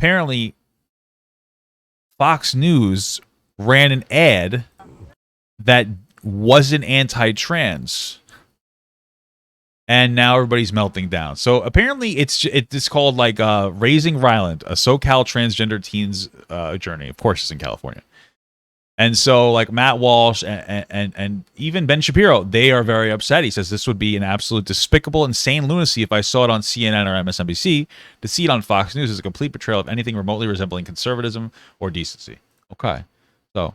apparently Fox News ran an ad that wasn't anti-trans, and now everybody's melting down. So apparently it's called like Raising Ryland, a SoCal transgender teen's journey. Of course, it's in California. And so like Matt Walsh and even Ben Shapiro, they are very upset. He says this would be an absolute despicable, insane lunacy if I saw it on CNN or MSNBC. To see it on Fox News is a complete betrayal of anything remotely resembling conservatism or decency. Okay, so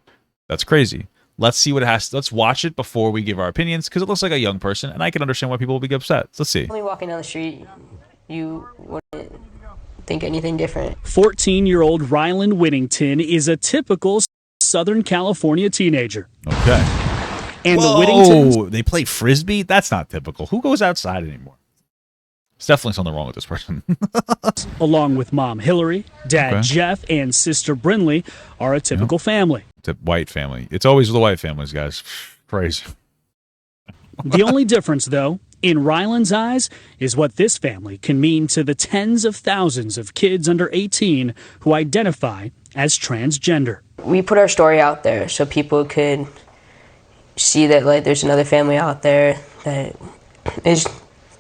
that's crazy. Let's see what it has. Let's watch it before we give our opinions, because it looks like a young person, and I can understand why people will be upset. Let's see. Only walking down the street, you wouldn't think anything different. 14-year-old Ryland Whittington is a typical Southern California teenager. Okay. And Whoa, the Whittingtons, they play frisbee? That's not typical. Who goes outside anymore? There's definitely something wrong with this person. along with mom Hillary, dad Jeff, and sister Brinley, are a typical family. It's a white family. It's always the white families, guys. Crazy. The only difference, though, in Ryland's eyes, is what this family can mean to the tens of thousands of kids under 18 who identify as transgender. We put our story out there so people could see that like there's another family out there that is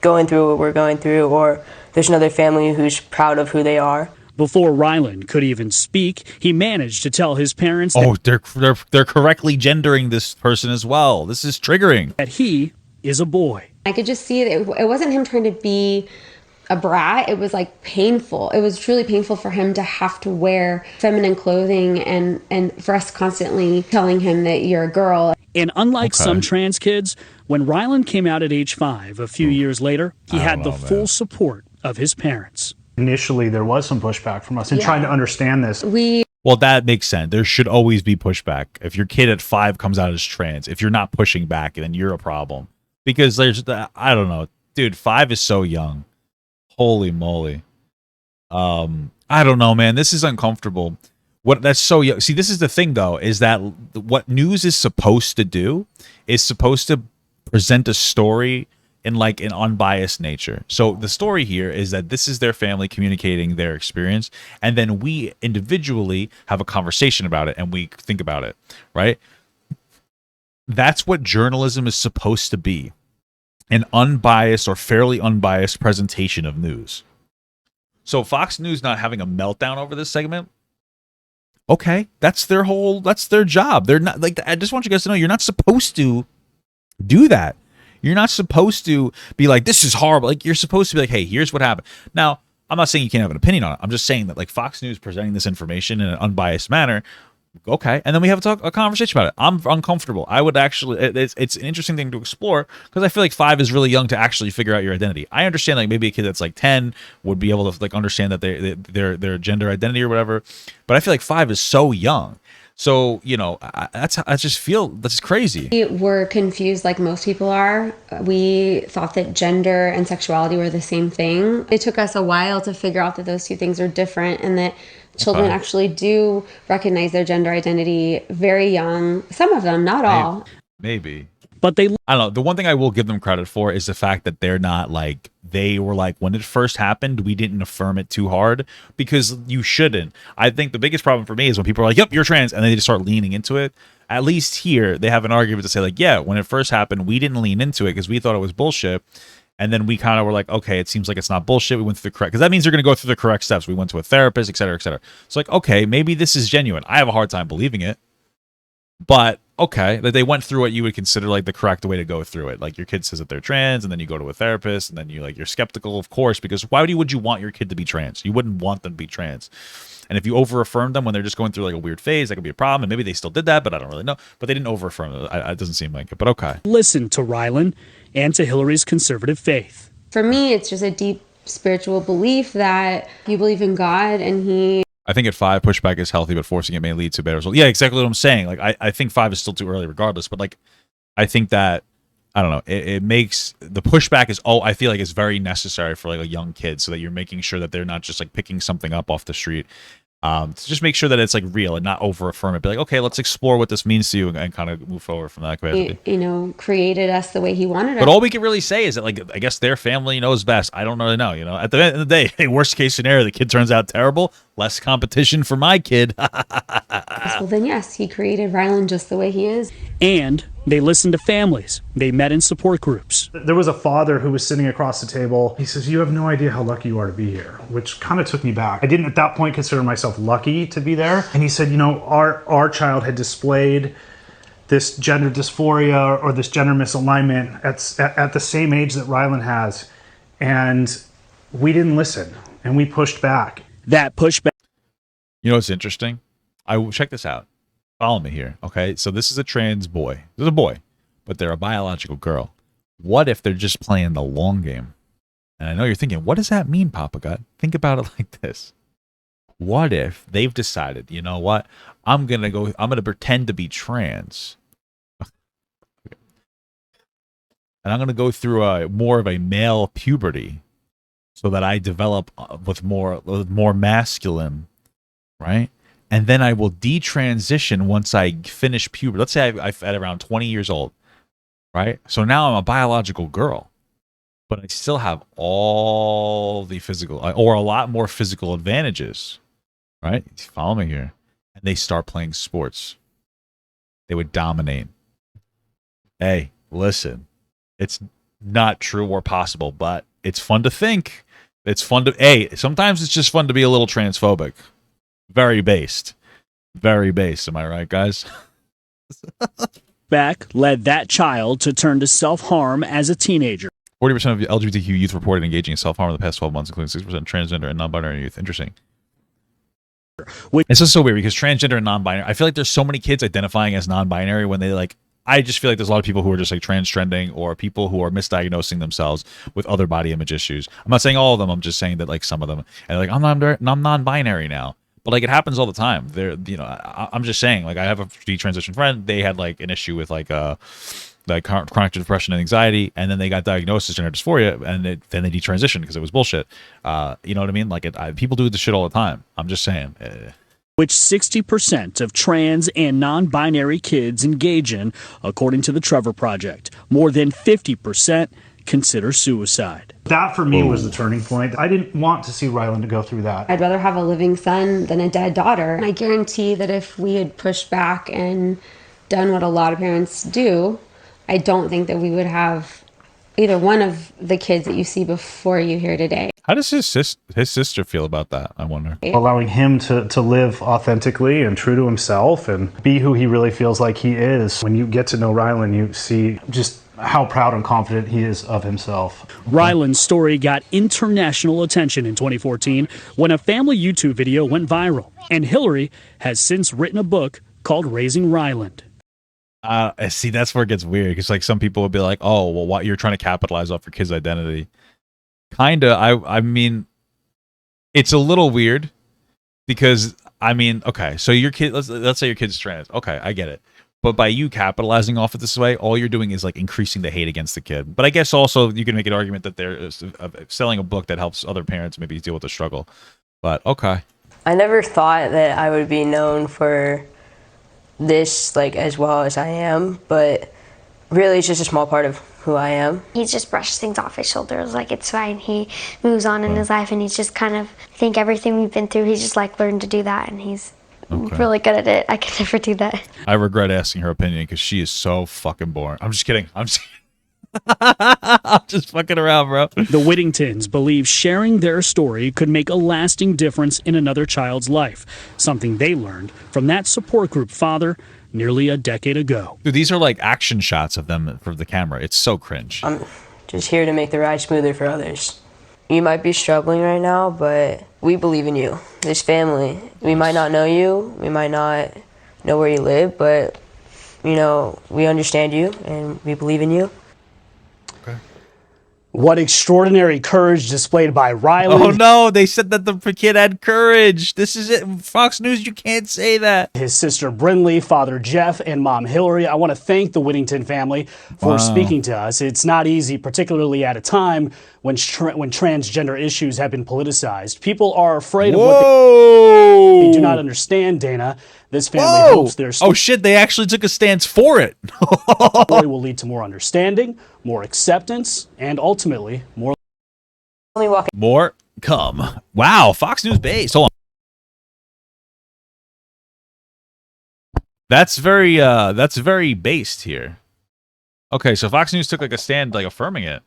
going through what we're going through, or there's another family who's proud of who they are. Before Ryland could even speak, he managed to tell his parents they're correctly gendering this person as well. This is triggering. That he is a boy. I could just see it. It wasn't him trying to be a brat. It was like painful. It was truly painful for him to have to wear feminine clothing and for us constantly telling him that you're a girl. And unlike some trans kids, when Ryland came out at age 5 a few years later, he had the full support of his parents. Initially, there was some pushback from us in trying to understand this. Well, that makes sense. There should always be pushback. If your kid at 5 comes out as trans, if you're not pushing back, then you're a problem. Because I don't know, dude, 5 is so young. Holy moly. I don't know, man. This is uncomfortable. That's so young. See, this is the thing, though, is that what news is supposed to do is supposed to present a story in like an unbiased nature. So the story here is that this is their family communicating their experience, and then we individually have a conversation about it and we think about it, right? That's what journalism is supposed to be. An unbiased or fairly unbiased presentation of news. So Fox News not having a meltdown over this segment, okay, that's their job. They're not like, I just want you guys to know you're not supposed to do that. You're not supposed to be like, this is horrible. Like, you're supposed to be like, hey, here's what happened. Now, I'm not saying you can't have an opinion on it. I'm just saying that like Fox News presenting this information in an unbiased manner, okay, and then we have a conversation about it. I'm uncomfortable. I would actually, it's an interesting thing to explore because I feel like 5 is really young to actually figure out your identity. I understand like maybe a kid that's like 10 would be able to like understand that their gender identity or whatever, but I feel like 5 is so young. So, you know, I just feel that's crazy. We were confused like most people are. We thought that gender and sexuality were the same thing. It took us a while to figure out that those two things are different and that children actually do recognize their gender identity very young. Some of them, not all. Maybe. But I don't know. The one thing I will give them credit for is the fact that they're not like, they were like, when it first happened, we didn't affirm it too hard, because you shouldn't. I think the biggest problem for me is when people are like, yep, you're trans, and they just start leaning into it. At least here, they have an argument to say like, yeah, when it first happened, we didn't lean into it because we thought it was bullshit. And then we kind of were like, okay, it seems like it's not bullshit. We went through the correct, because that means you're going to go through the correct steps. We went to a therapist, et cetera, et cetera. So like, okay, maybe this is genuine. I have a hard time believing it, but okay, that they went through what you would consider like the correct way to go through it. Like your kid says that they're trans, and then you go to a therapist, and then you're skeptical, of course, because why would you want your kid to be trans? You wouldn't want them to be trans. And if you over-affirm them when they're just going through like a weird phase, that could be a problem. And maybe they still did that, but I don't really know. But they didn't over-affirm it. It doesn't seem like it, but okay. Listen to Ryland and to Hillary's conservative faith. For me, it's just a deep spiritual belief that you believe in God and I think at 5, pushback is healthy, but forcing it may lead to better results. Yeah, exactly what I'm saying. Like, I think 5 is still too early regardless, but like, I think that, I don't know, it makes, the pushback is, I feel like it's very necessary for like a young kid so that you're making sure that they're not just like picking something up off the street. To just make sure that it's like real and not over affirm it. Be like, okay, let's explore what this means to you and kind of move forward from that capacity. You know, created us the way he wanted us. But all we can really say is that, like, I guess their family knows best. I don't really know. You know, at the end of the day, hey, worst case scenario, the kid turns out terrible. Less competition for my kid. Well, then yes, he created Rylan just the way he is. And they listened to families. They met in support groups. There was a father who was sitting across the table. He says, "You have no idea how lucky you are to be here," which kind of took me back. I didn't at that point consider myself lucky to be there. And he said, you know, our child had displayed this gender dysphoria or this gender misalignment at the same age that Rylan has. And we didn't listen and we pushed back. That pushback. You know what's interesting? I will check this out. Follow me here, okay? So this is a trans boy. This is a boy, but they're a biological girl. What if they're just playing the long game? And I know you're thinking, what does that mean, Papa God? Think about it like this. What if they've decided, you know what? I'm going to pretend to be trans. And I'm going to go through more of a male puberty so that I develop with more masculine, right? And then I will detransition once I finish puberty. Let's say I'm at around 20 years old, right? So now I'm a biological girl, but I still have all the physical, or a lot more physical advantages, right? Follow me here. And they start playing sports. They would dominate. Hey, listen, it's not true or possible, but it's fun to think. It's fun to, sometimes it's just fun to be a little transphobic. Very based. Very based. Am I right, guys? Back led that child to turn to self-harm as a teenager. 40% of LGBTQ youth reported engaging in self-harm in the past 12 months, including 6% transgender and non-binary youth. Interesting. It's just so weird because transgender and non-binary, I feel like there's so many kids identifying as non-binary when they I just feel like there's a lot of people who are just like trans trending or people who are misdiagnosing themselves with other body image issues. I'm not saying all of them. I'm just saying that like some of them, and like I'm non-binary now. But like it happens all the time. I'm just saying, like I have a detransition friend. They had like an issue with like chronic depression and anxiety, and then they got diagnosed as gender dysphoria, and then they detransitioned because it was bullshit. You know what I mean? Like people do this shit all the time. I'm just saying. Which 60% of trans and non-binary kids engage in, according to the Trevor Project. More than 50% consider suicide. That for me was the turning point. I didn't want to see Rylan to go through that. I'd rather have a living son than a dead daughter. I guarantee that if we had pushed back and done what a lot of parents do, I don't think that we would have either one of the kids that you see before you here today. How does his sister feel about that, I wonder? Allowing him to live authentically and true to himself and be who he really feels like he is. When you get to know Rylan, you see just how proud and confident he is of himself. Rylan's story got international attention in 2014 when a family YouTube video went viral. And Hillary has since written a book called Raising Ryland. See, that's where it gets weird because like some people would be like, "Oh, well, what you're trying to capitalize off your kid's identity." Kinda. I mean, it's a little weird because I mean, okay, so your kid, let's say your kid's trans. Okay, I get it. But by you capitalizing off it this way, all you're doing is like increasing the hate against the kid. But I guess also you can make an argument that they're selling a book that helps other parents maybe deal with the struggle. But okay. I never thought that I would be known for this like as well as I am, but really it's just a small part of who I am. He just brushes things off his shoulders like it's fine. He moves on in his life and he's just kind of, I think everything we've been through, he's just like learned to do that and he's really good at it. I could never do that. I regret asking her opinion because she is so fucking boring. I'm just kidding. I'm just fucking around, bro. The Whittingtons believe sharing their story could make a lasting difference in another child's life, something they learned from that support group father nearly a decade ago. Dude, these are like action shots of them for the camera. It's so cringe. I'm just here to make the ride smoother for others. You might be struggling right now, but we believe in you. This family, we might not know you, we might not know where you live, but you know, we understand you and we believe in you. What extraordinary courage displayed by Ryland. Oh no, they said that the kid had courage. This is it. Fox News, you can't say that. His sister Brinley, father Jeff, and mom Hillary. I want to thank the Whittington family for speaking to us. It's not easy, particularly at a time when transgender issues have been politicized. People are afraid of what they do not understand, Dana. This family hopes their oh shit, they actually took a stance for it. story will lead to more understanding, more acceptance, and ultimately more. More come. Wow, Fox News based. Hold on. That's very based here. Okay, so Fox News took like a stand, like affirming it.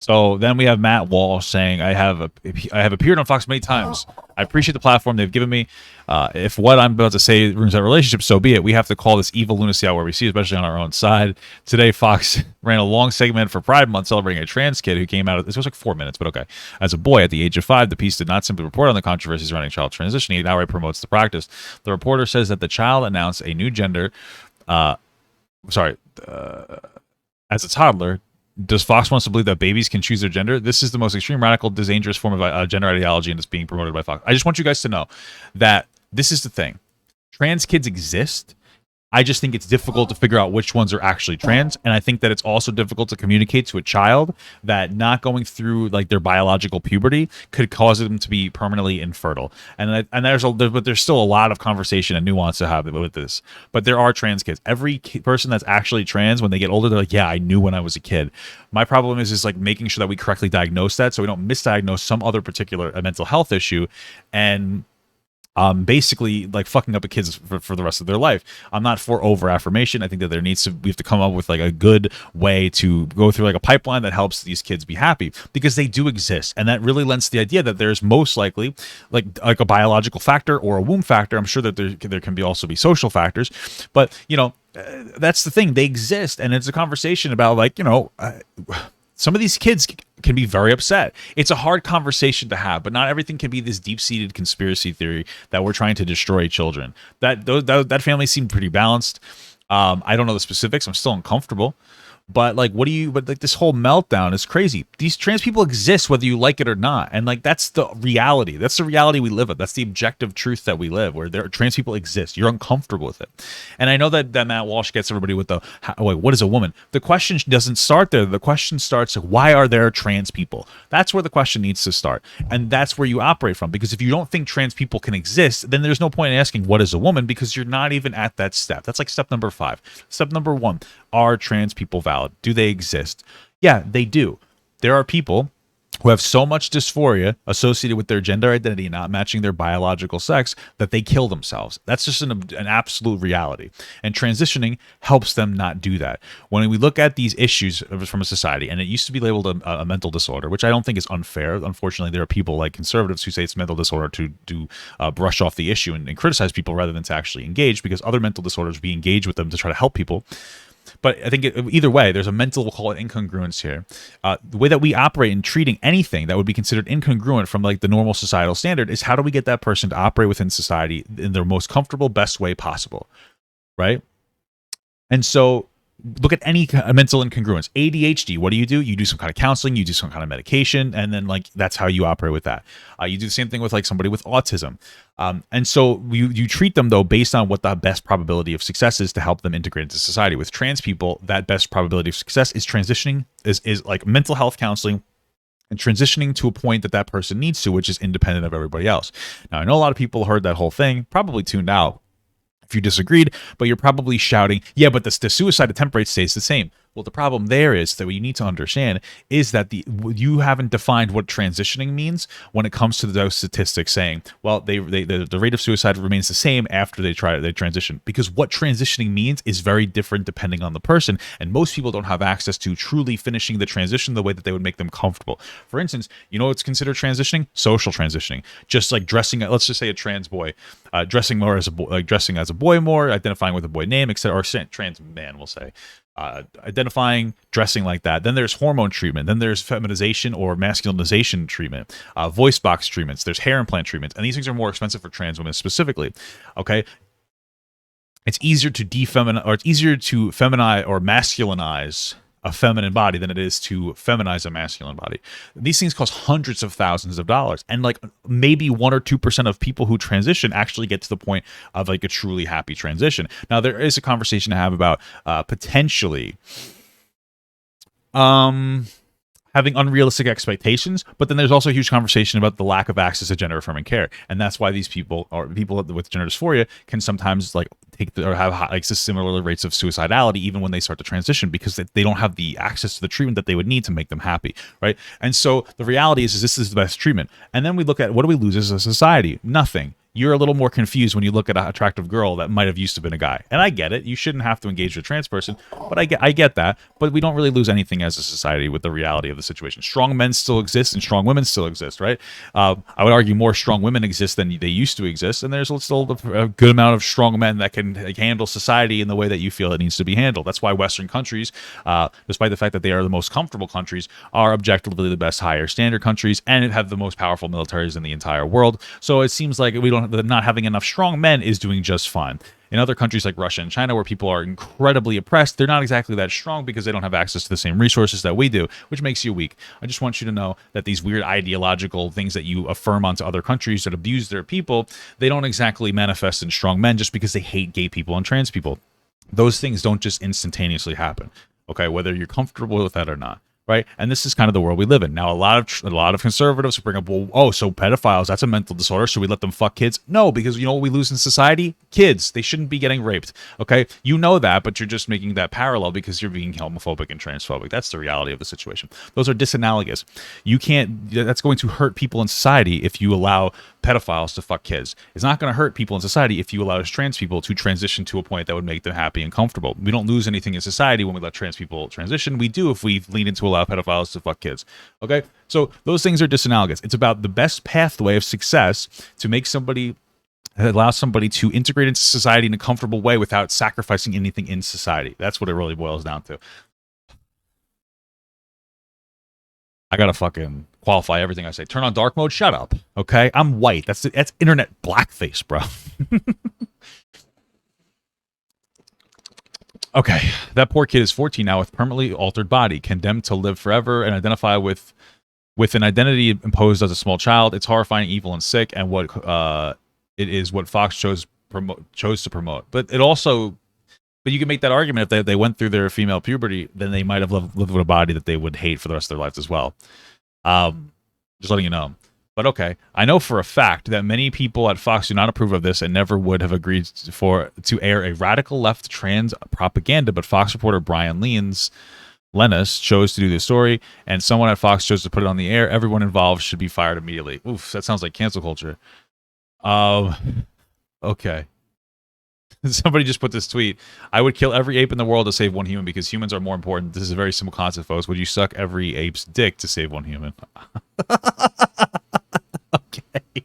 So then we have Matt Walsh saying, I have appeared on Fox many times. I appreciate the platform they've given me. If what I'm about to say ruins that relationship, so be it. We have to call this evil lunacy out where we see, especially on our own side. Today, Fox ran a long segment for Pride Month celebrating a trans kid who came out, this was like 4 minutes, but okay. As a boy at the age of 5, the piece did not simply report on the controversies surrounding child transitioning, it outright promotes the practice. The reporter says that the child announced a new gender, as a toddler. Does Fox wants to believe that babies can choose their gender? This is the most extreme, radical, dangerous form of gender ideology, and it's being promoted by Fox. I just want you guys to know that this is the thing. Trans kids exist. I just think it's difficult to figure out which ones are actually trans, and I think that it's also difficult to communicate to a child that not going through like their biological puberty could cause them to be permanently infertile. And there's still a lot of conversation and nuance to have with this. But there are trans kids. Every person that's actually trans, when they get older, they're like, yeah, I knew when I was a kid. My problem is like making sure that we correctly diagnose that, so we don't misdiagnose some other particular mental health issue, and basically like fucking up a kid's for the rest of their life. I'm not for over affirmation. I think that we have to come up with like a good way to go through like a pipeline that helps these kids be happy, because they do exist. And that really lends to the idea that there's most likely like a biological factor or a womb factor. I'm sure that there can also be social factors, but that's the thing. They exist. And it's a conversation about like, some of these kids can be very upset. It's a hard conversation to have, but not everything can be this deep-seated conspiracy theory that we're trying to destroy children. That family seemed pretty balanced. I don't know the specifics. I'm still uncomfortable. But like, this whole meltdown is crazy. These trans people exist whether you like it or not. And like, that's the reality. That's the reality we live with. That's the objective truth that we live, where trans people exist. You're uncomfortable with it. And I know that Matt Walsh gets everybody with what is a woman? The question doesn't start there. The question starts, why are there trans people? That's where the question needs to start. And that's where you operate from. Because if you don't think trans people can exist, then there's no point in asking what is a woman, because you're not even at that step. That's like step number 5. Step number 1. Are trans people valid? Do they exist? Yeah, they do. There are people who have so much dysphoria associated with their gender identity not matching their biological sex that they kill themselves. That's just an absolute reality. And transitioning helps them not do that. When we look at these issues from a society, and it used to be labeled a mental disorder, which I don't think is unfair. Unfortunately, there are people like conservatives who say it's mental disorder to brush off the issue and criticize people rather than to actually engage, because other mental disorders, we engage with them to try to help people. But I think either way, there's a mental, we'll call it incongruence here. The way that we operate in treating anything that would be considered incongruent from like the normal societal standard is, how do we get that person to operate within society in their most comfortable, best way possible, right? And so look at any mental incongruence. ADHD, what do? You do some kind of counseling, you do some kind of medication, and then like that's how you operate with that. You do the same thing with like somebody with autism. And so you treat them though based on what the best probability of success is to help them integrate into society. With trans people, that best probability of success is transitioning, is like mental health counseling, and transitioning to a point that person needs to, which is independent of everybody else. Now, I know a lot of people heard that whole thing, probably tuned out if you disagreed, but you're probably shouting, yeah, but the suicide attempt rate stays the same. Well, the problem there is that what you need to understand is that you haven't defined what transitioning means when it comes to those statistics saying, well, the rate of suicide remains the same after they transition, because what transitioning means is very different depending on the person, and most people don't have access to truly finishing the transition the way that they would make them comfortable. For instance, you know what's considered transitioning? Social transitioning. Just like dressing, let's just say a trans boy, dressing more as a boy, like dressing as a boy more, identifying with a boy name, etc., or trans man, we'll say. Identifying, dressing like that. Then there's hormone treatment. Then there's feminization or masculinization treatment, voice box treatments. There's hair implant treatments. And these things are more expensive for trans women specifically. Okay. It's easier to feminize or masculinize a feminine body than it is to feminize a masculine body. These things cost hundreds of thousands of dollars, and like maybe 1 or 2% of people who transition actually get to the point of like a truly happy transition. Now there is a conversation to have about potentially having unrealistic expectations, but then there's also a huge conversation about the lack of access to gender affirming care, and that's why these people or people with gender dysphoria can sometimes like or have like similar rates of suicidality even when they start to transition, because they don't have the access to the treatment that they would need to make them happy, right? And so the reality is this is the best treatment. And then we look at what do we lose as a society? Nothing. You're a little more confused when you look at an attractive girl that might have used to been a guy. And I get it. You shouldn't have to engage with a trans person, but I get that. But we don't really lose anything as a society with the reality of the situation. Strong men still exist and strong women still exist, right? I would argue more strong women exist than they used to exist. And there's still a good amount of strong men that can handle society in the way that you feel it needs to be handled. That's why Western countries, despite the fact that they are the most comfortable countries, are objectively the best higher standard countries and have the most powerful militaries in the entire world. So it seems like we don't not having enough strong men is doing just fine. In other countries like Russia and China, where people are incredibly oppressed, they're not exactly that strong because they don't have access to the same resources that we do, which makes you weak. I just want you to know that these weird ideological things that you affirm onto other countries that abuse their people, they don't exactly manifest in strong men just because they hate gay people and trans people. Those things don't just instantaneously happen, okay, whether you're comfortable with that or not. Right, and this is kind of the world we live in now. A lot of conservatives bring up, well, oh, so pedophiles, that's a mental disorder, so we let them fuck kids? No, because you know what we lose in society? Kids. They shouldn't be getting raped. Okay, you know that, but you're just making that parallel because you're being homophobic and transphobic. That's the reality of the situation. Those are disanalogous. You can't. That's going to hurt people in society if you allow pedophiles to fuck kids. It's not going to hurt people in society if you allow trans people to transition to a point that would make them happy and comfortable. We don't lose anything in society when we let trans people transition. We do if we lean into allow pedophiles to fuck kids. Okay, so those things are disanalogous. It's about the best pathway of success to make somebody, allow somebody to integrate into society in a comfortable way without sacrificing anything in society. That's what it really boils down to. I gotta fucking qualify everything I say. Turn on dark mode. Shut up. Okay, I'm white. That's internet blackface, bro. Okay, that poor kid is 14 now with permanently altered body, condemned to live forever and identify with an identity imposed as a small child. It's horrifying, evil, and sick, and what it is what Fox chose to promote. But it also, but you can make that argument if they went through their female puberty, then they might have lived with a body that they would hate for the rest of their lives as well. Just letting you know. But okay, I know for a fact that many people at Fox do not approve of this and never would have agreed to air a radical left trans propaganda, but Fox reporter Brian Lennis chose to do the story, and someone at Fox chose to put it on the air. Everyone involved should be fired immediately. Oof, that sounds like cancel culture. Okay. Somebody just put this tweet. I would kill every ape in the world to save one human because humans are more important. This is a very simple concept, folks. Would you suck every ape's dick to save one human? Okay.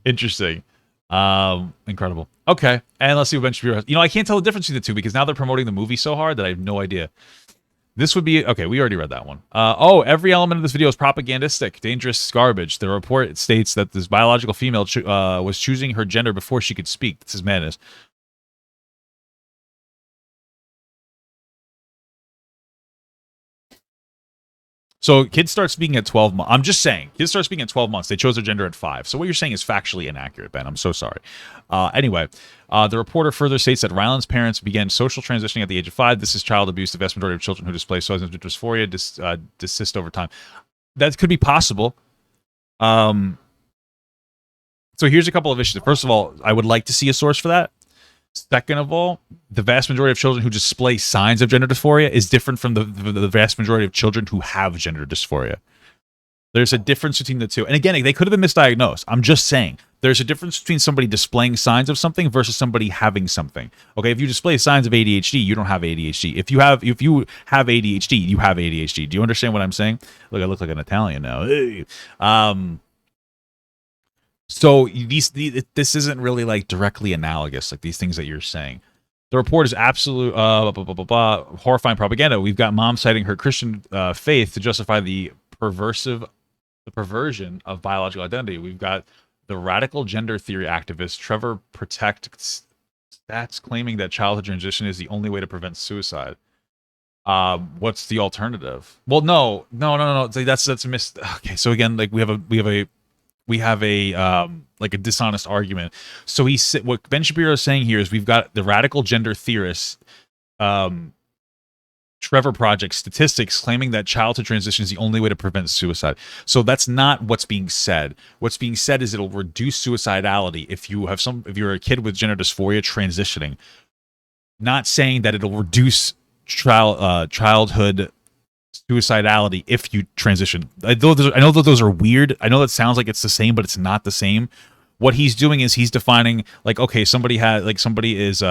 Interesting. Incredible. Okay. And let's see what Ben Shapiro has. You know, I can't tell the difference between the two because now they're promoting the movie so hard that I have no idea. This would be okay. We already read that one. Every element of this video is propagandistic, dangerous garbage. The report states that this biological female was choosing her gender before she could speak. This is madness. So kids start speaking at 12 months. I'm just saying, kids start speaking at 12 months. They chose their gender at 5. So what you're saying is factually inaccurate, Ben. I'm so sorry. Anyway, the reporter further states that Ryland's parents began social transitioning at the age of 5. This is child abuse. The vast majority of children who display symptoms of dysphoria desist over time. That could be possible. So here's a couple of issues. First of all, I would like to see a source for that. Second of all, the vast majority of children who display signs of gender dysphoria is different from the vast majority of children who have gender dysphoria. There's a difference between the two. And again, they could have been misdiagnosed. I'm just saying. There's a difference between somebody displaying signs of something versus somebody having something. Okay, if you display signs of ADHD, you don't have ADHD. If you have ADHD, you have ADHD. Do you understand what I'm saying? Look, I look like an Italian now. Hey. So this isn't really like directly analogous, like these things that you're saying. The report is absolute horrifying propaganda. We've got mom citing her Christian faith to justify the perversion of biological identity. We've got the radical gender theory activist Trevor Protect Stats claiming that childhood transition is the only way to prevent suicide. What's the alternative? Well, no. That's a miss. Okay, so again, like we have a like a dishonest argument. So what Ben Shapiro is saying here is we've got the radical gender theorists, Trevor Project statistics claiming that childhood transition is the only way to prevent suicide. So that's not what's being said. What's being said is it'll reduce suicidality if you're a kid with gender dysphoria transitioning. Not saying that it'll reduce childhood suicidality if you transition. I know that those are weird. I know that sounds like it's the same, but it's not the same. What he's doing is he's defining like, okay, somebody is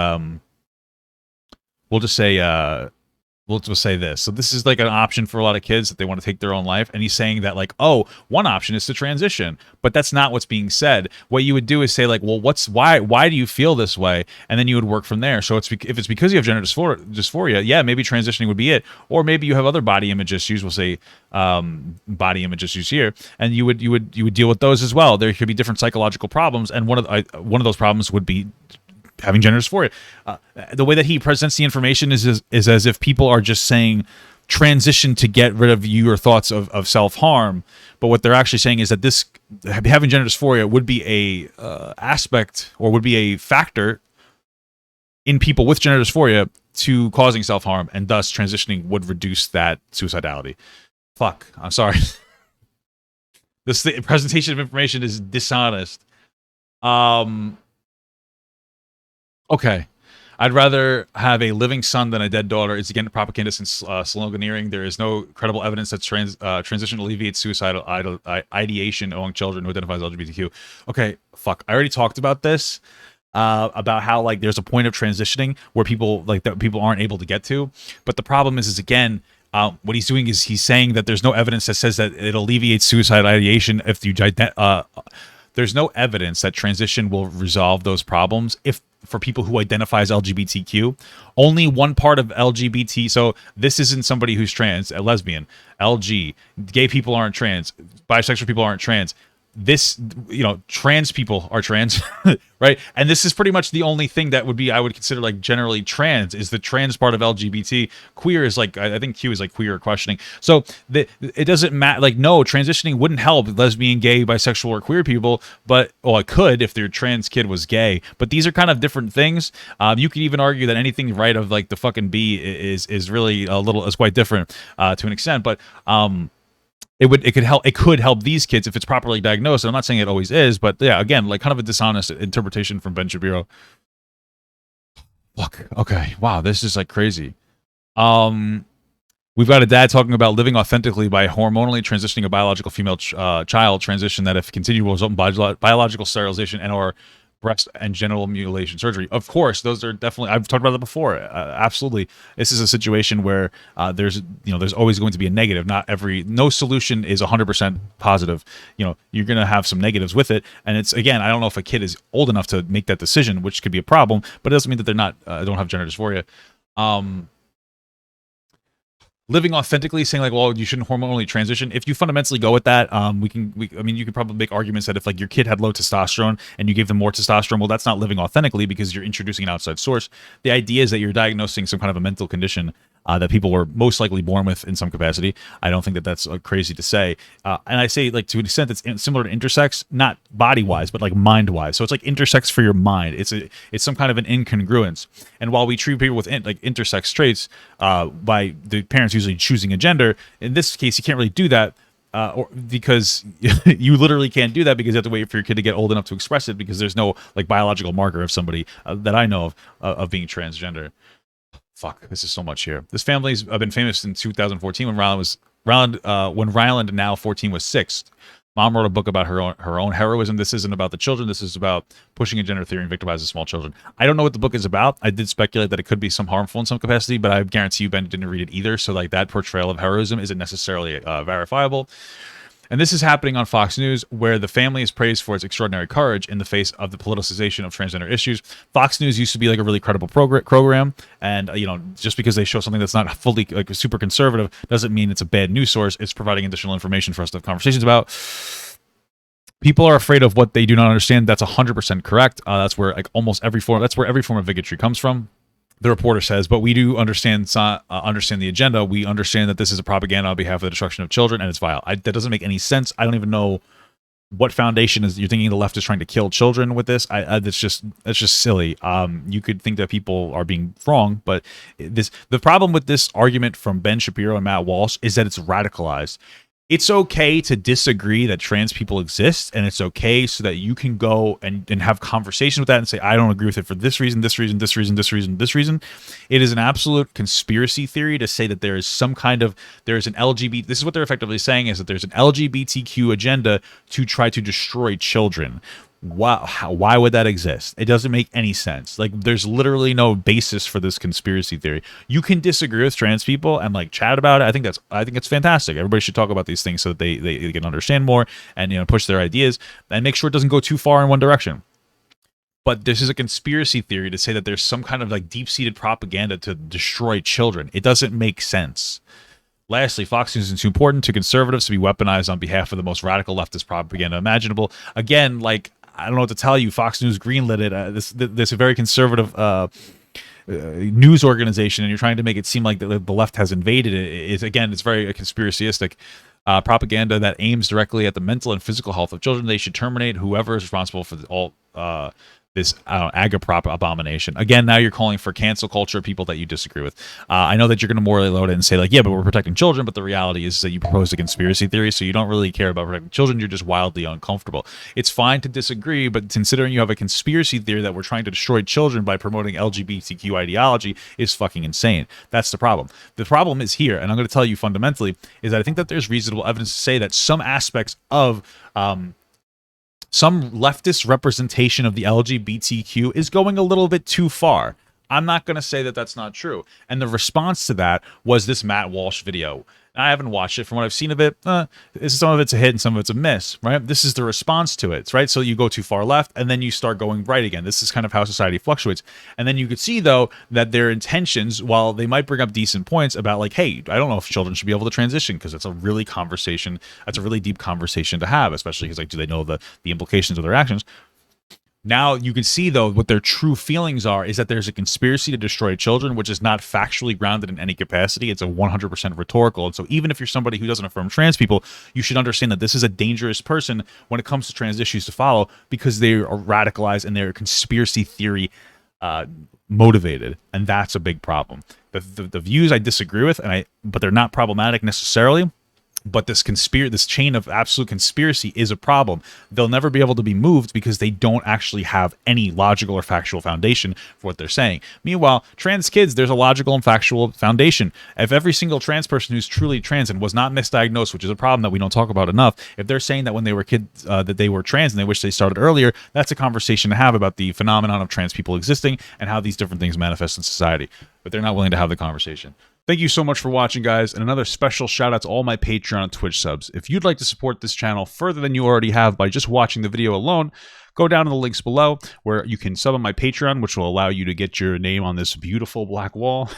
we'll just say this. So this is like an option for a lot of kids that they want to take their own life. And he's saying that like, oh, one option is to transition, but that's not what's being said. What you would do is say like, well, why do you feel this way? And then you would work from there. So if it's because you have gender dysphoria, yeah, maybe transitioning would be it. Or maybe you have other body image issues. We'll say body image issues here. And you would deal with those as well. There could be different psychological problems. And one of those problems would be having gender dysphoria. The way that he presents the information is as if people are just saying transition to get rid of your thoughts of self-harm, but what they're actually saying is that this having gender dysphoria would be a aspect or would be a factor in people with gender dysphoria to causing self-harm, and thus transitioning would reduce that suicidality. Fuck, I'm sorry. The presentation of information is dishonest. Okay. I'd rather have a living son than a dead daughter. It's again propagandist and sloganeering. There is no credible evidence that transition alleviates suicidal ideation among children who identify as LGBTQ. Okay, fuck. I already talked about this, about how like there's a point of transitioning where people aren't able to get to. But the problem is again, what he's doing is he's saying that there's no evidence that says that it alleviates suicide ideation if you there's no evidence that transition will resolve those problems for people who identify as LGBTQ. Only one part of LGBT, so this isn't somebody who's trans, a lesbian, LG, gay people aren't trans, bisexual people aren't trans. This, trans people are trans, right? And this is pretty much the only thing that would be, I would consider like generally trans, is the trans part of LGBT. Queer is like, I think Q is like queer or questioning. So it doesn't matter. Like, no, transitioning wouldn't help lesbian, gay, bisexual, or queer people, but, well, it could if their trans kid was gay. But these are kind of different things. You could even argue that anything right of like the fucking B is really is quite different to an extent. But, it could help these kids if it's properly diagnosed. And I'm not saying it always is, but yeah, again, like kind of a dishonest interpretation from Ben Shapiro. Look, okay, wow, this is like crazy. We've got a dad talking about living authentically by hormonally transitioning a biological female child transition that if continued will result in biological sterilization and/or breast and genital mutilation surgery. Of course, those are definitely, I've talked about that before. Absolutely. This is a situation where there's always going to be a negative. No solution is 100% positive. You're going to have some negatives with it. And it's, again, I don't know if a kid is old enough to make that decision, which could be a problem, but it doesn't mean that they're not, don't have gender dysphoria. Living authentically, saying like, well, you shouldn't hormonally transition. If you fundamentally go with that, you could probably make arguments that if like your kid had low testosterone and you gave them more testosterone, well, that's not living authentically because you're introducing an outside source. The idea is that you're diagnosing some kind of a mental condition that people were most likely born with in some capacity. I don't think that that's crazy to say. And I say like to an extent it's similar to intersex, not body-wise, but like mind-wise. So it's like intersex for your mind. It's some kind of an incongruence. And while we treat people with intersex traits by the parents usually choosing a gender, in this case, you can't really do that. Because you literally can't do that because you have to wait for your kid to get old enough to express it because there's no like biological marker of somebody that I know of being transgender. Fuck, this is so much here. This family's been famous in 2014 when Ryland, now 14, was 6. Mom wrote a book about her own heroism. This isn't about the children. This is about pushing a gender theory and victimizing small children. I don't know what the book is about. I did speculate that it could be some harmful in some capacity, but I guarantee you Ben didn't read it either. So like that portrayal of heroism isn't necessarily verifiable. And this is happening on Fox News, where the family is praised for its extraordinary courage in the face of the politicization of transgender issues. Fox News used to be like a really credible program, and just because they show something that's not fully like super conservative doesn't mean it's a bad news source. It's providing additional information for us to have conversations about. People are afraid of what they do not understand. That's 100% correct. That's where like almost every form. That's where every form of bigotry comes from. The reporter says, but we do understand the agenda. We understand that this is a propaganda on behalf of the destruction of children, and it's vile. That doesn't make any sense. I don't even know what foundation is you're thinking the left is trying to kill children with this. That's just silly. You could think that people are being wrong, but the problem with this argument from Ben Shapiro and Matt Walsh is that it's radicalized. It's okay to disagree that trans people exist, and it's okay so that you can go and have conversations with that and say, I don't agree with it for this reason, this reason, this reason, this reason, this reason. It is an absolute conspiracy theory to say that there is an LGBT, this is what they're effectively saying, is that there's an LGBTQ agenda to try to destroy children. Why would that exist? It doesn't make any sense. Like, there's literally no basis for this conspiracy theory. You can disagree with trans people and like chat about it. I think it's fantastic. Everybody should talk about these things so that they can understand more and, you know, push their ideas and make sure it doesn't go too far in one direction. But this is a conspiracy theory to say that there's some kind of like deep-seated propaganda to destroy children. It doesn't make sense. Lastly, Fox News is too important to conservatives to be weaponized on behalf of the most radical leftist propaganda imaginable. Again, like, I don't know what to tell you. Fox News greenlit it. This very conservative news organization, and you're trying to make it seem like the left has invaded it. It's very conspiracyistic propaganda that aims directly at the mental and physical health of children. They should terminate whoever is responsible for all this agaprop abomination. Again, now you're calling for cancel culture of people that you disagree with. I know that you're going to morally load it and say like, yeah, but we're protecting children. But the reality is that you proposed a conspiracy theory, so you don't really care about protecting children. You're just wildly uncomfortable. It's fine to disagree, but considering you have a conspiracy theory that we're trying to destroy children by promoting LGBTQ ideology is fucking insane. That's the problem. The problem is here, and I'm going to tell you fundamentally, is that I think that there's reasonable evidence to say that some aspects of some leftist representation of the LGBTQ is going a little bit too far. I'm not going to say that that's not true. And the response to that was this Matt Walsh video. I haven't watched it. From what I've seen of it, some of it's a hit and some of it's a miss, right? This is the response to it, right? So you go too far left and then you start going right again. This is kind of how society fluctuates. And then you could see, though, that their intentions, while they might bring up decent points about like, hey, I don't know if children should be able to transition, because it's a really deep conversation to have, especially because like, do they know the implications of their actions? Now you can see, though, what their true feelings are is that there's a conspiracy to destroy children, which is not factually grounded in any capacity. It's a 100% rhetorical. And so even if you're somebody who doesn't affirm trans people, you should understand that this is a dangerous person when it comes to trans issues to follow, because they are radicalized and they're conspiracy theory motivated. And that's a big problem. The views I disagree with, but they're not problematic necessarily. But this chain of absolute conspiracy is a problem. They'll never be able to be moved because they don't actually have any logical or factual foundation for what they're saying. Meanwhile, trans kids, there's a logical and factual foundation. If every single trans person who's truly trans and was not misdiagnosed, which is a problem that we don't talk about enough, if they're saying that when they were kids that they were trans and they wish they started earlier, that's a conversation to have about the phenomenon of trans people existing and how these different things manifest in society. But they're not willing to have the conversation. Thank you so much for watching, guys, and another special shout out to all my Patreon and Twitch subs. If you'd like to support this channel further than you already have by just watching the video alone, go down to the links below where you can sub on my Patreon, which will allow you to get your name on this beautiful black wall.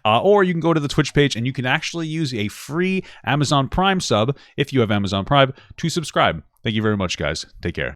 Or you can go to the Twitch page and you can actually use a free Amazon Prime sub, if you have Amazon Prime, to subscribe. Thank you very much, guys. Take care.